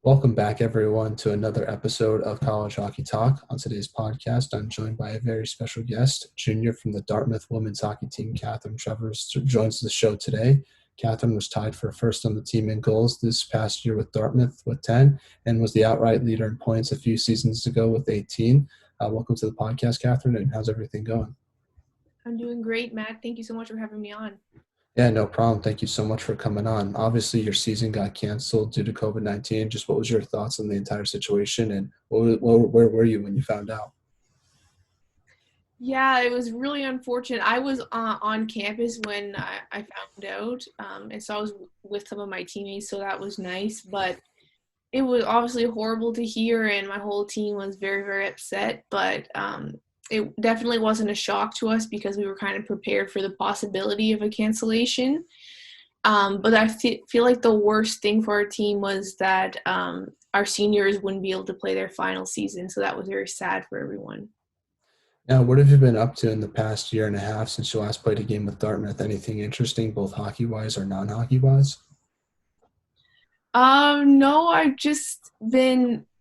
Welcome back, everyone, to another episode of College Hockey Talk. On today's podcast, I'm joined by a very special guest, junior from the Dartmouth women's hockey team, Catherine Trevors, joins the show today. Catherine was tied for first on the team in goals this past year with Dartmouth with 10 and was the outright leader in points a few seasons ago with 18. Welcome to the podcast, Catherine, and how's everything going? I'm doing great, Matt. Thank you so much for having me on. Yeah, no problem. Thank you so much for coming on. Obviously, your season got canceled due to COVID-19. Just what was your thoughts on the entire situation, and where were you when you found out? Yeah, it was really unfortunate. I was on campus when I found out, and so I was with some of my teammates, so that was nice. But it was obviously horrible to hear, and my whole team was very, very upset. But it definitely wasn't a shock to us because we were kind of prepared for the possibility of a cancellation. But I feel like the worst thing for our team was that our seniors wouldn't be able to play their final season, so that was very sad for everyone. Now, what have you been up to in the past year and a half since you last played a game with Dartmouth? Anything interesting, both hockey-wise or non-hockey-wise? No,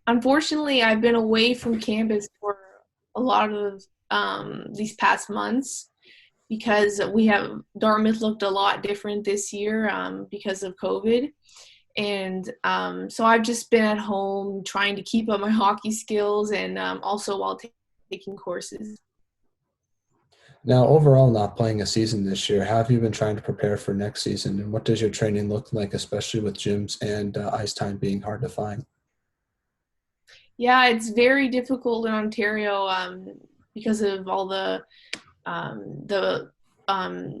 unfortunately, I've been away from campus for a lot of these past months because Dartmouth looked a lot different this year because of COVID. And so I've just been at home trying to keep up my hockey skills and also while taking courses. Now, overall, not playing a season this year, how have you been trying to prepare for next season, and what does your training look like, especially with gyms and ice time being hard to find? Yeah, it's very difficult in Ontario because of all the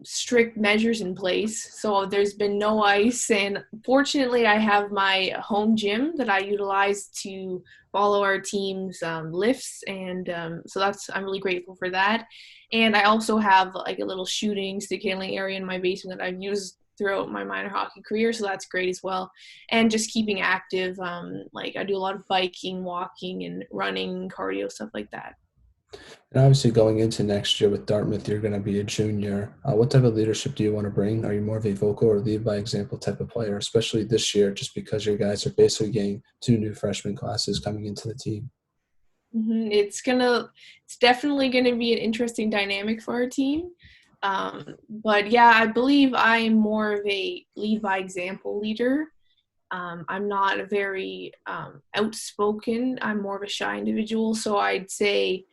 strict measures in place. So there's been no ice, and fortunately, I have my home gym that I utilize to follow our team's lifts, and so I'm really grateful for that. And I also have like a little shooting, stick handling area in my basement that I've used throughout my minor hockey career, so that's great as well. And just keeping active, like I do a lot of biking, walking, and running, cardio, stuff like that. And obviously, going into next year with Dartmouth, you're going to be a junior. What type of leadership do you want to bring? Are you more of a vocal or lead by example type of player, especially this year, just because your guys are basically getting two new freshman classes coming into the team? It's definitely gonna be an interesting dynamic for our team. But yeah, I believe I'm more of a lead by example leader. I'm not a very outspoken. I'm more of a shy individual. So I'd say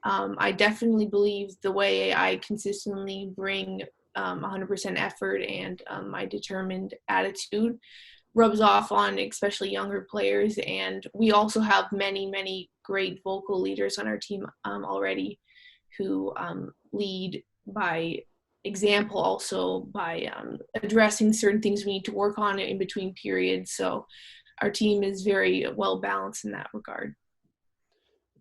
I definitely believe the way I consistently bring 100% effort and my determined attitude rubs off on especially younger players. And we also have many, many great vocal leaders on our team already who lead by example, also by addressing certain things we need to work on in between periods. So our team is very well balanced in that regard.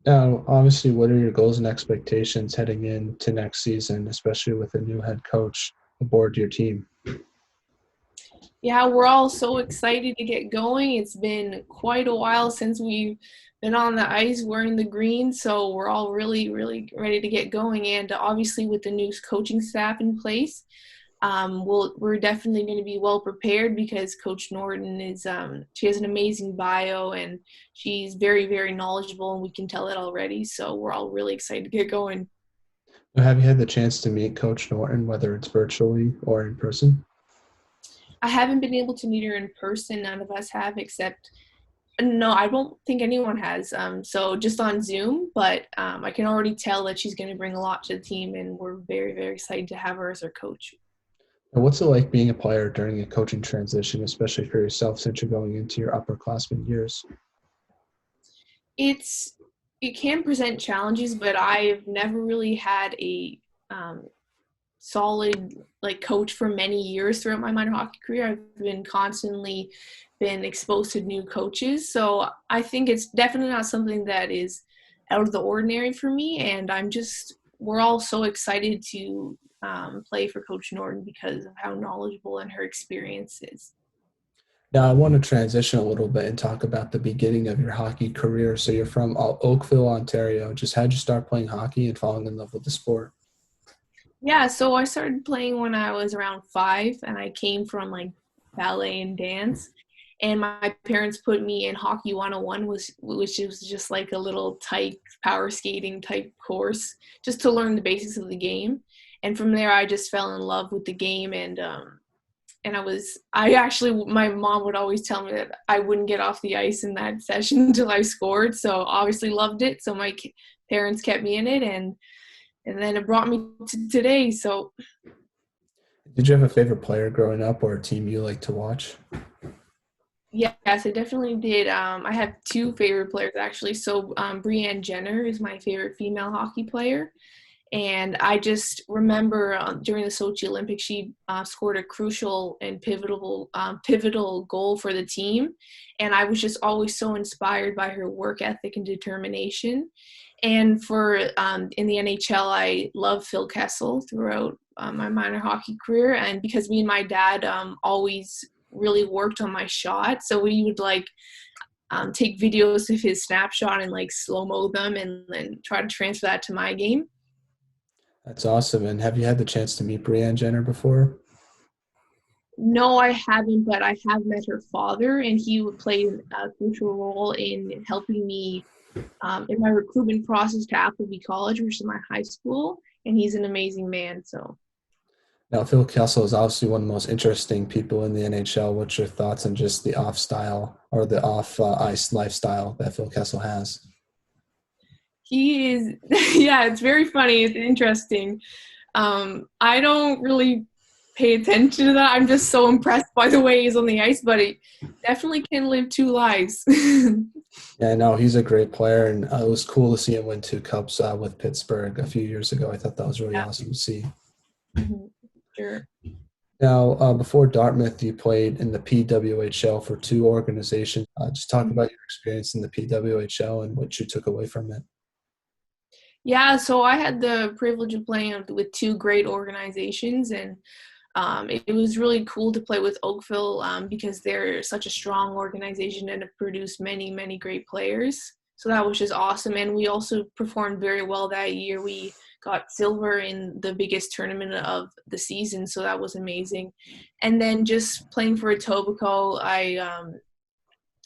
Now, obviously, what are your goals and expectations heading into next season, especially with a new head coach aboard your team? Yeah, we're all so excited to get going. It's been quite a while since we've been on the ice wearing the green, so we're all really, really ready to get going. And obviously, with the new coaching staff in place, we're definitely going to be well prepared because Coach Norton she has an amazing bio and she's very, very knowledgeable, and we can tell it already. So we're all really excited to get going. Have you had the chance to meet Coach Norton, whether it's virtually or in person? I haven't been able to meet her in person. None of us have, except no, I don't think anyone has. So just on Zoom, but I can already tell that she's going to bring a lot to the team, and we're very, very excited to have her as our coach. And what's it like being a player during a coaching transition, especially for yourself since you're going into your upperclassmen years? It's it can present challenges, but I've never really had a um, solid like coach for many years throughout my minor hockey career. I've been constantly been exposed to new coaches, so I think it's definitely not something that is out of the ordinary for me. And we're all so excited to play for Coach Norton because of how knowledgeable and her experience is. Now, I want to transition a little bit and talk about the beginning of your hockey career. So you're from Oakville, Ontario. Just how'd you start playing hockey and falling in love with the sport? Yeah, so I started playing when I was around 5, and I came from like ballet and dance. and my parents put me in Hockey 101, which was just like a little tight power skating type course, just to learn the basics of the game. And from there, I just fell in love with the game, and I actually, my mom would always tell me that I wouldn't get off the ice in that session until I scored. So obviously loved it. So my parents kept me in it, and then it brought me to today. So Did you have a favorite player growing up or a team you like to watch? yes, I definitely did. I have two favorite players actually. So Brianne Jenner is my favorite female hockey player. And I just remember during the Sochi Olympics, she scored a crucial and pivotal goal for the team. And I was just always so inspired by her work ethic and determination. And for in the NHL, I love Phil Kessel throughout my minor hockey career. And because me and my dad always really worked on my shot, so we would like take videos of his snapshot and like slow mo them and then try to transfer that to my game. That's awesome. And have you had the chance to meet Brianne Jenner before? No, I haven't, but I have met her father, and he would play a crucial role in helping me in my recruitment process to Appleby College, which is my high school, and he's an amazing man. So, Now, Phil Kessel is obviously one of the most interesting people in the NHL. What's your thoughts on just the off style or the off ice lifestyle that Phil Kessel has? he is, yeah, it's very funny. It's interesting. I don't really pay attention to that. I'm just so impressed by the way he's on the ice, but he definitely can live two lives. Yeah, no, he's a great player, and it was cool to see him win 2 cups with Pittsburgh a few years ago. I thought that was really Yeah. awesome to see. Mhm. Sure. Now, before Dartmouth, you played in the PWHL for 2 organizations. Just talk about your experience in the PWHL and what you took away from it. Yeah, so I had the privilege of playing with two great organizations, and it was really cool to play with Oakville because they're such a strong organization and have produced many, many great players. So that was just awesome. And we also performed very well that year. We got silver in the biggest tournament of the season, so that was amazing. And then just playing for Etobicoke, I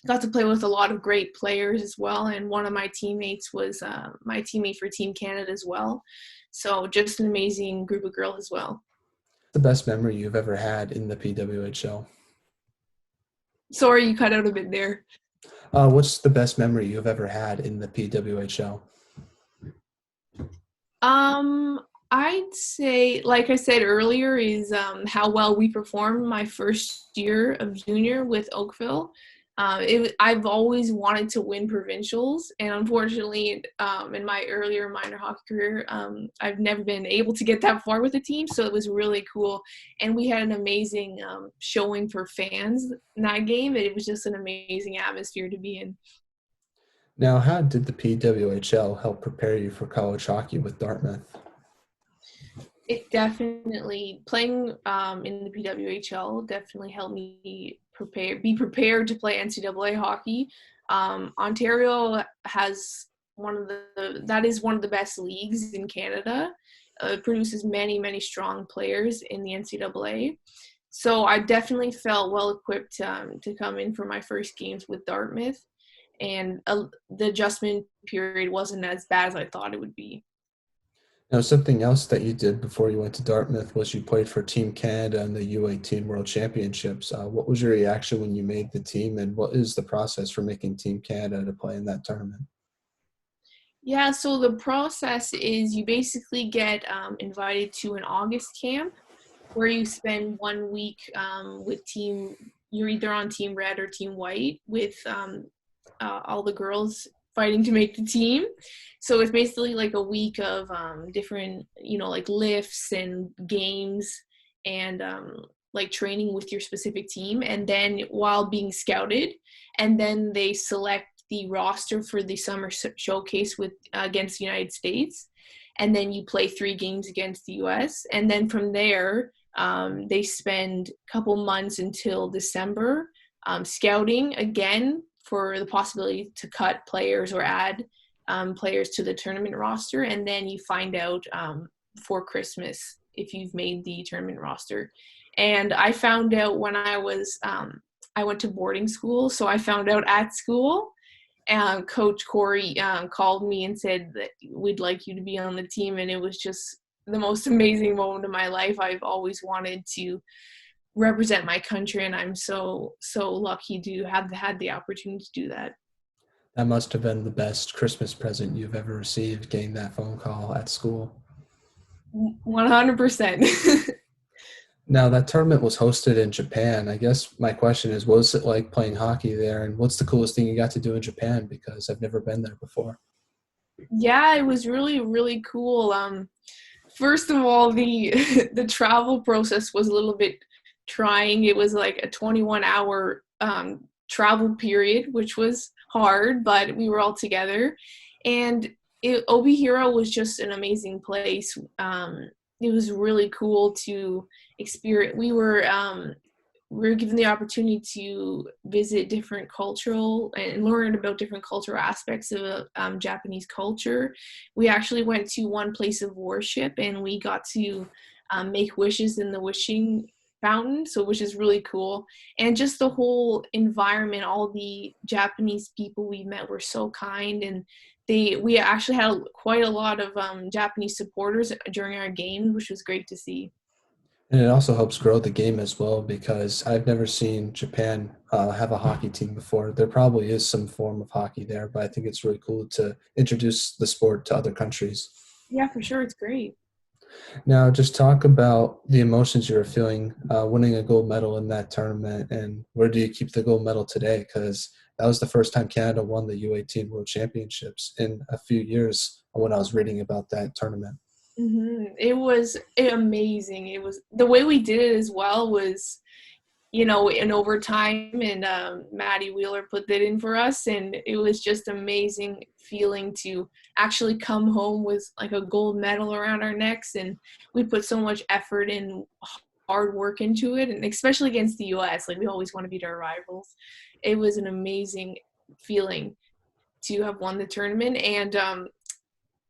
got to play with a lot of great players as well. And one of my teammates was my teammate for Team Canada as well. So just an amazing group of girls as well. The best memory you've ever had in the PWHL? Sorry, you cut out a bit there. What's the best memory you've ever had in the PWHL? Um, I'd say, like I said earlier, is how well we performed my first year of junior with Oakville. I've always wanted to win provincials, and unfortunately, in my earlier minor hockey career, I've never been able to get that far with the team. So it was really cool, and we had an amazing showing for fans in that game. It was just an amazing atmosphere to be in. Now, how did the PWHL help prepare you for college hockey with Dartmouth? It definitely playing in the PWHL definitely helped me be prepared to play NCAA hockey. Ontario has that is one of the best leagues in Canada. It produces many, many strong players in the NCAA. So I definitely felt well equipped to come in for my first games with Dartmouth, and the adjustment period wasn't as bad as I thought it would be. Now, something else that you did before you went to Dartmouth was you played for Team Canada in the U18 World Championships. What was your reaction when you made the team, and what is the process for making Team Canada to play in that tournament? Yeah, so the process is you basically get invited to an August camp where you spend 1 week with you're either on Team Red or Team White with all the girls fighting to make the team. So it's basically like a week of different, like lifts and games and like training with your specific team. And then while being scouted, and then they select the roster for the summer showcase with against the United States. And then you play 3 games against the US. And then from there, they spend a couple months until December scouting again for the possibility to cut players or add players to the tournament roster. And then you find out before Christmas if you've made the tournament roster. And I found out when I was I went to boarding school, so I found out at school. And Coach Corey called me and said that we'd like you to be on the team, and it was just the most amazing moment of my life. I've always wanted to represent my country, and I'm so lucky to have had the opportunity to do that. That must have been the best Christmas present you've ever received, getting that phone call at school. 100%. Now, that tournament was hosted in Japan. I guess my question is, what was it like playing hockey there? And what's the coolest thing you got to do in Japan? Because I've never been there before. Yeah, it was really cool. First of all, the the travel process was a little bit trying. It was like a 21-hour travel period, which was hard, but we were all together. And Obihiro was just an amazing place. It was really cool to experience. We were given the opportunity to visit different cultural and learn about different cultural aspects of Japanese culture. We actually went to one place of worship, and we got to make wishes in the wishing fountain, so which is really cool. And just the whole environment, all the Japanese people we met were so kind, and we actually had quite a lot of Japanese supporters during our games, which was great to see. And it also helps grow the game as well because I've never seen Japan have a hockey team before. There probably is some form of hockey there, but I think it's really cool to introduce the sport to other countries. Yeah, for sure, it's great. Now, just talk about the emotions you were feeling winning a gold medal in that tournament, and where do you keep the gold medal today? Because that was the first time Canada won the U18 World Championships in a few years when I was reading about that tournament. It was amazing. It was the way we did it as well was, in overtime, and Maddie Wheeler put that in for us, and it was just amazing feeling to actually come home with like a gold medal around our necks, and we put so much effort and hard work into it, and especially against the U.S. Like we always want to beat our rivals. It was an amazing feeling to have won the tournament, and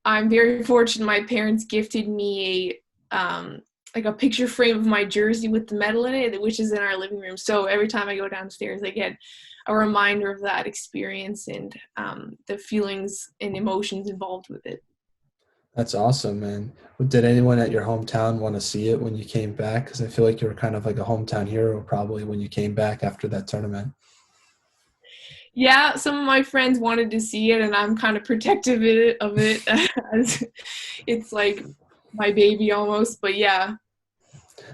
I'm very fortunate. My parents gifted me like a picture frame of my jersey with the medal in it, which is in our living room. So every time I go downstairs, I get a reminder of that experience and the feelings and emotions involved with it. That's awesome, man. Did anyone at your hometown want to see it when you came back? Because I feel like you were kind of like a hometown hero probably when you came back after that tournament. Yeah, some of my friends wanted to see it, and I'm kind of protective of it as it's like my baby almost. But yeah.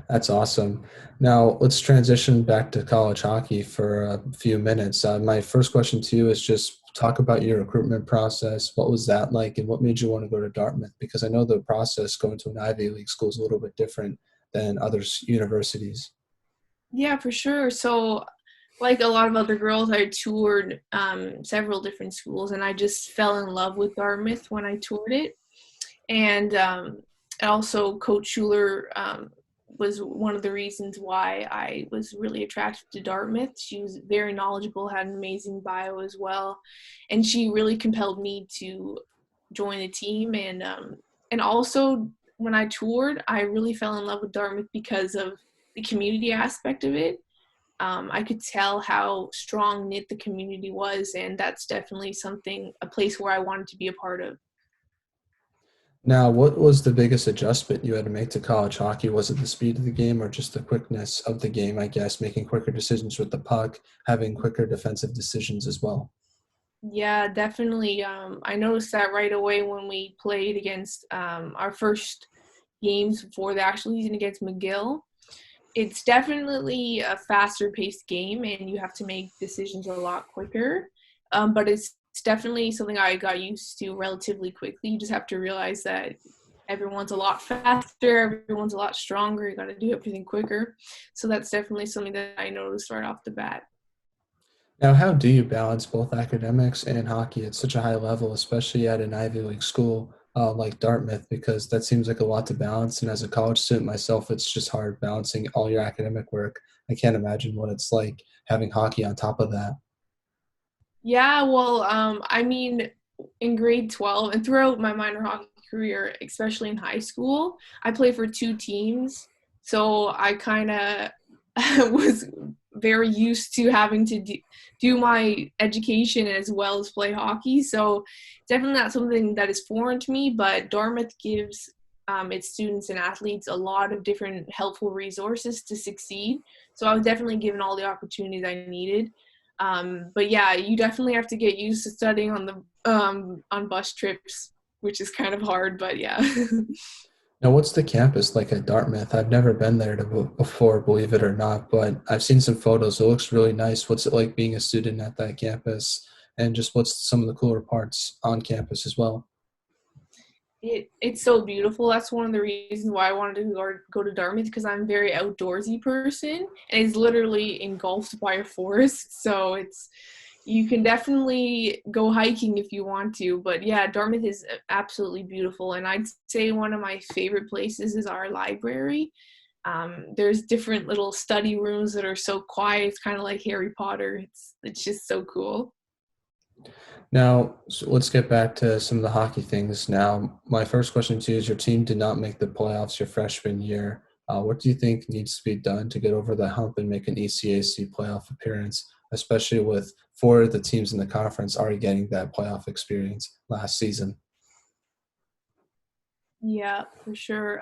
That's awesome. Now let's transition back to college hockey for a few minutes. My first question to you is just talk about your recruitment process. What was that like, and what made you want to go to Dartmouth? Because I know the process going to an Ivy League school is a little bit different than other universities. Yeah, for sure. So, like a lot of other girls, I toured several different schools, and I just fell in love with Dartmouth when I toured it. And also, Coach Schuler was one of the reasons why I was really attracted to Dartmouth. She was very knowledgeable, had an amazing bio as well, and she really compelled me to join the team. And also, when I toured, I really fell in love with Dartmouth because of the community aspect of it. I could tell how strong knit the community was, and that's definitely a place where I wanted to be a part of. Now, what was the biggest adjustment you had to make to college hockey? Was it the speed of the game or just the quickness of the game, I guess, making quicker decisions with the puck, having quicker defensive decisions as well? Yeah, definitely. I noticed that right away when we played against our first games before the actual season against McGill. It's definitely a faster paced game, and you have to make decisions a lot quicker. But it's definitely something I got used to relatively quickly. You just have to realize that everyone's a lot faster, everyone's a lot stronger. You got to do everything quicker. So that's definitely something that I noticed right off the bat. Now, how do you balance both academics and hockey at such a high level, especially at an Ivy League school like Dartmouth? Because that seems like a lot to balance. And as a college student myself, it's just hard balancing all your academic work. I can't imagine what it's like having hockey on top of that. Yeah, well, I mean, in grade 12 and throughout my minor hockey career, especially in high school, I played for two teams. So I kind of was very used to having to do my education as well as play hockey. So definitely not something that is foreign to me, but Dartmouth gives its students and athletes a lot of different helpful resources to succeed. So I was definitely given all the opportunities I needed. But yeah, you definitely have to get used to studying on bus trips, which is kind of hard, but yeah. Now, what's the campus like at Dartmouth? I've never been there before, believe it or not, but I've seen some photos. It looks really nice. What's it like being a student at that campus? And just what's some of the cooler parts on campus as well? It's so beautiful. That's one of the reasons why I wanted to go to Dartmouth, because I'm a very outdoorsy person, and it's literally engulfed by a forest. So you can definitely go hiking if you want to. But yeah, Dartmouth is absolutely beautiful, and I'd say one of my favorite places is our library. There's different little study rooms that are so quiet. It's kind of like Harry Potter. It's just so cool. Now, so let's get back to some of the hockey things. Now, my first question to you is your team did not make the playoffs your freshman year. What do you think needs to be done to get over the hump and make an ECAC playoff appearance, especially with four of the teams in the conference already getting that playoff experience last season? Yeah, for sure.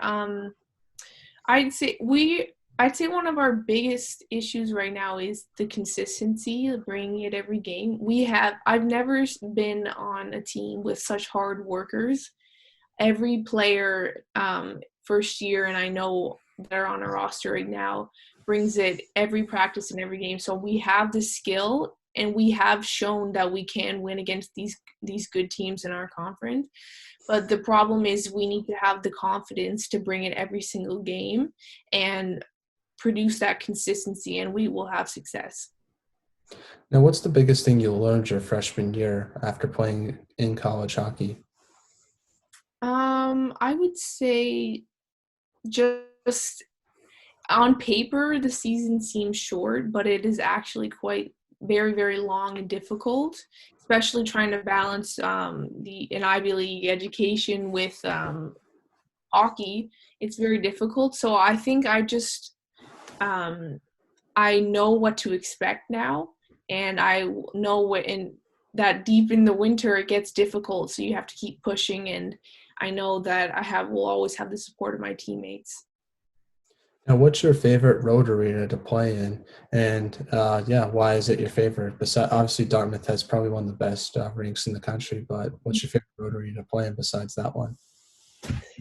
I'd say we I'd say one of our biggest issues right now is the consistency of bringing it every game. I've never been on a team with such hard workers. Every player first year, and I know they're on a roster right now, brings it every practice and every game. So we have the skill, and we have shown that we can win against these good teams in our conference. But the problem is we need to have the confidence to bring it every single game and produce that consistency, and we will have success. Now, what's the biggest thing you learned your freshman year after playing in college hockey? I would say just on paper, the season seems short, but it is actually quite very, very long and difficult, especially trying to balance an Ivy League education with hockey. It's very difficult. So I think um, I know what to expect now, and I know what in that deep in the winter it gets difficult. So you have to keep pushing, and I know that will always have the support of my teammates. Now, what's your favorite road arena to play in? And yeah, why is it your favorite? Besides, obviously, Dartmouth has probably one of the best rinks in the country, but what's your favorite road arena to play in besides that one?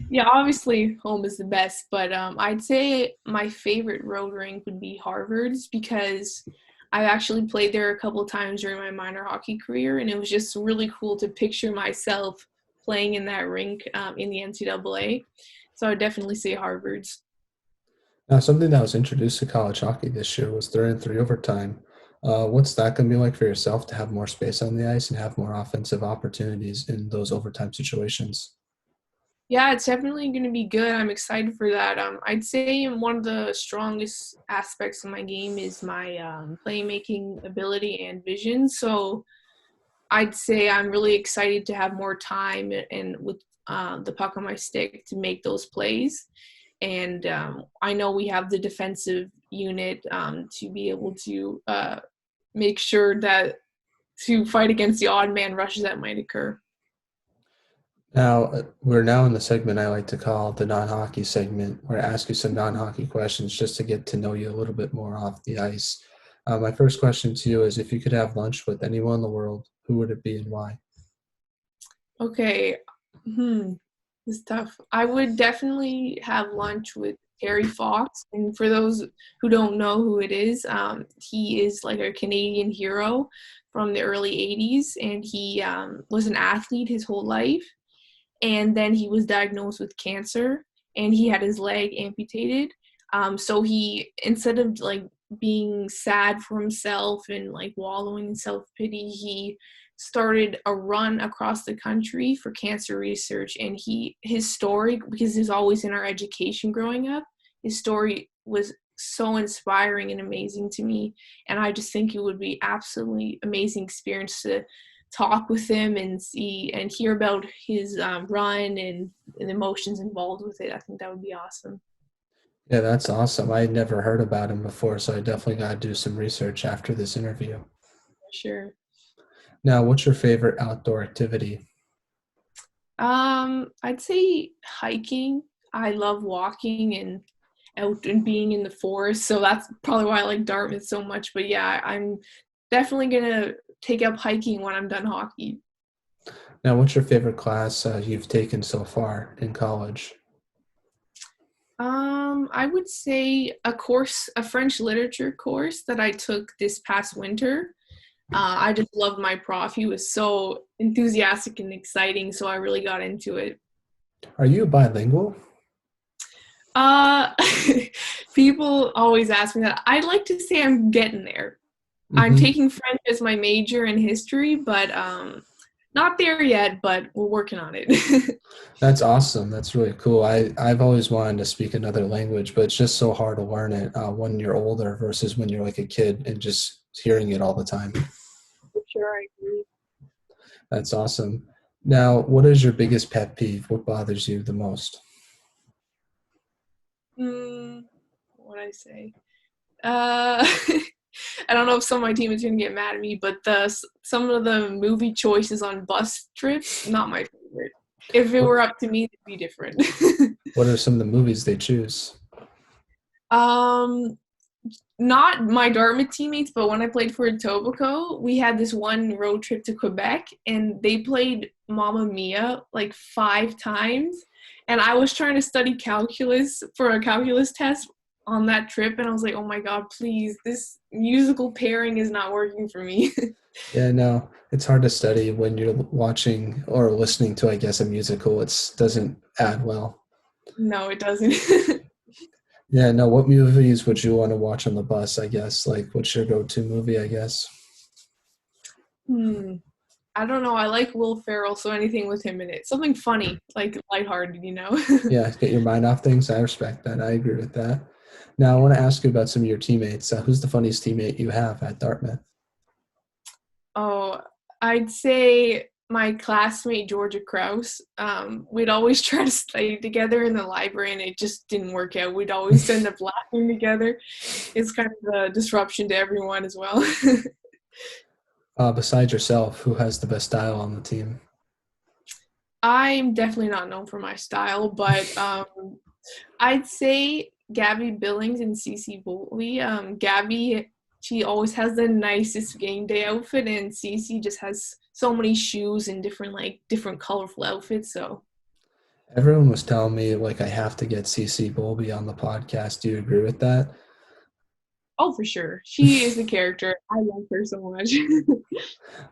Yeah, obviously home is the best, but I'd say my favorite road rink would be Harvard's, because I actually played there a couple of times during my minor hockey career, and it was just really cool to picture myself playing in that rink in the NCAA. So I'd definitely say Harvard's. Now, something that was introduced to college hockey this year was 3-on-3 overtime. What's that going to be like for yourself to have more space on the ice and have more offensive opportunities in those overtime situations? Yeah, it's definitely going to be good. I'm excited for that. I'd say one of the strongest aspects of my game is my playmaking ability and vision. So I'd say I'm really excited to have more time and with the puck on my stick to make those plays. And I know we have the defensive unit to be able to make sure that to fight against the odd man rushes that might occur. Now, we're now in the segment I like to call the non-hockey segment, where I ask you some non-hockey questions just to get to know you a little bit more off the ice. My first question to you is if you could have lunch with anyone in the world, who would it be and why? Okay. Hmm. It's tough. I would definitely have lunch with Terry Fox. And for those who don't know who it is, he is like a Canadian hero from the early 80s. And he was an athlete his whole life. And then he was diagnosed with cancer, and he had his leg amputated. So he, instead of like being sad for himself and like wallowing in self-pity, he started a run across the country for cancer research. And his story, because he's always in our education growing up, his story was so inspiring and amazing to me. And I just think it would be absolutely amazing experience to talk with him and see and hear about his run and the emotions involved with it. I think that would be awesome. Yeah, that's awesome. I had never heard about him before, so I definitely got to do some research after this interview. Sure. Now, what's your favorite outdoor activity? I'd say hiking. I love walking and out and being in the forest, so that's probably why I like Dartmouth so much. But yeah, I'm definitely gonna take up hiking when I'm done hockey. Now, what's your favorite class you've taken so far in college? I would say a French literature course that I took this past winter. I just loved my prof. He was so enthusiastic and exciting, so I really got into it. Are you bilingual? Uh, People always ask me that. I'd like to say I'm getting there. I'm Hmm. taking French as my major in history, but not there yet, but we're working on it. That's awesome. That's really cool. I've always wanted to speak another language, but it's just so hard to learn it when you're older versus when you're like a kid and just hearing it all the time. For sure, I agree. That's awesome. Now, what is your biggest pet peeve? What bothers you the most? What I say? Uh, I don't know if some of my team is gonna get mad at me, but the some of the movie choices on bus trips, not my favorite. If it What were up to me, it'd be different. What are some of the movies they choose? um, Not my Dartmouth teammates, but when I played for Etobicoke, we had this one road trip to Quebec, and they played Mamma Mia like 5 times. And I was trying to study calculus for a calculus test on that trip, and I was like, "Oh my God, please! This musical pairing is not working for me." Yeah, no, it's hard to study when you're watching or listening to, I guess, a musical. It doesn't add well. No, it doesn't. Yeah, no, what movies would you want to watch on the bus, I guess? Like, what's your go-to movie, I guess? Hmm. I don't know. I like Will Ferrell, so anything with him in it, something funny, like lighthearted. Yeah, get your mind off things. I respect that. I agree with that. Now, I want to ask you about some of your teammates. Who's the funniest teammate you have at Dartmouth? Oh, I'd say my classmate Georgia Krause. We'd always try to study together in the library, and it just didn't work out. We'd always end up laughing together. It's kind of a disruption to everyone as well. Besides yourself, who has the best style on the team? I'm definitely not known for my style, but I'd say Gabby Billings and Cece Boltley. Gabby, she always has the nicest game day outfit, and Cece just has so many shoes and different colorful outfits. So, Everyone was telling me like I have to get CC Bolby on the podcast. Do you agree with that? oh, for sure, she is the character. I love her so much.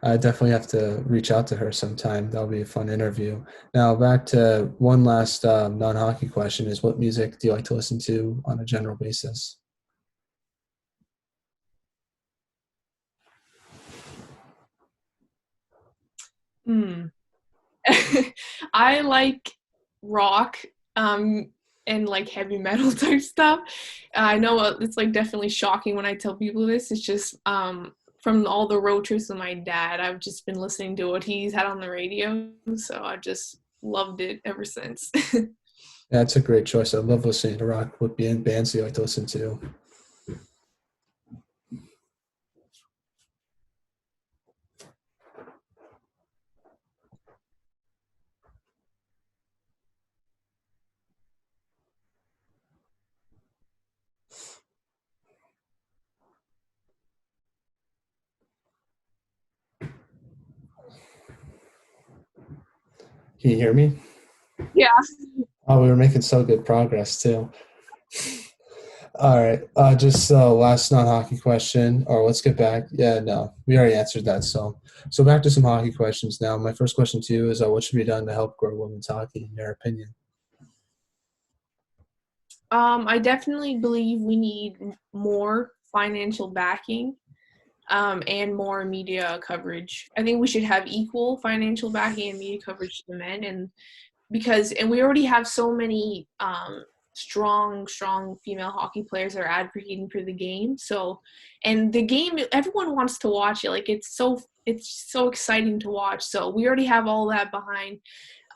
I definitely have to reach out to her sometime. That'll be a fun interview. Now, back to one last non-hockey question: is what music do you like to listen to on a general basis? Hmm. I like rock and like heavy metal type stuff. I know it's like definitely shocking when I tell people this. It's just from all the road trips with my dad, I've just been listening to what he's had on the radio, so I've just loved it ever since. That's a great choice. I love listening to rock. What bands do you like to listen to? Can you hear me? Yeah. Oh, we were making so good progress too. All right. Just last non-hockey question, or let's get back. Yeah, no, we already answered that. So back to some hockey questions now. My first question to you is, what should be done to help grow women's hockey, in your opinion? I definitely believe we need more financial backing and more media coverage. I think we should have equal financial backing and media coverage to the men, and we already have so many strong female hockey players that are advocating for the game. So, and the game, everyone wants to watch it. Like it's so exciting to watch. So we already have all that behind,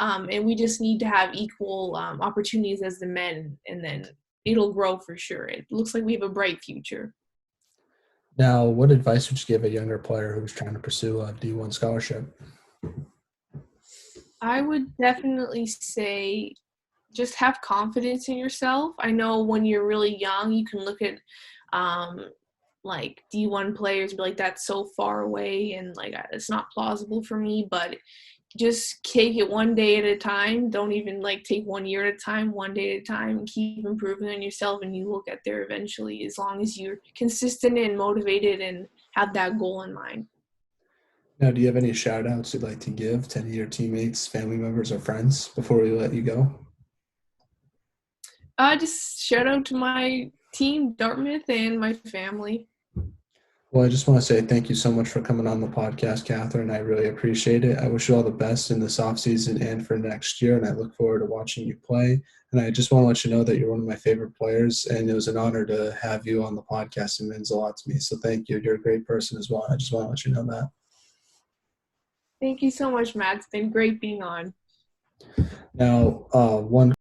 and we just need to have equal opportunities as the men, and then it'll grow for sure. It looks like we have a bright future. Now, what advice would you give a younger player who's trying to pursue a D1 scholarship? I would definitely say just have confidence in yourself. I know when you're really young, you can look at um, like D1 players and be like, that's so far away and like it's not plausible for me. But just take it one day at a time. Don't even like take 1 year at a time, one day at a time, and keep improving on yourself, and you will get there eventually as long as you're consistent and motivated and have that goal in mind. Now, do you have any shout outs you'd like to give to any of your teammates, family members, or friends before we let you go? Just shout out to my team, Dartmouth, and my family. Well, I just want to say thank you so much for coming on the podcast, Catherine. I really appreciate it. I wish you all the best in this offseason and for next year, and I look forward to watching you play. And I just want to let you know that you're one of my favorite players, and it was an honor to have you on the podcast. It means a lot to me. So thank you. You're a great person as well. I just want to let you know that. Thank you so much, Matt. It's been great being on. Now, one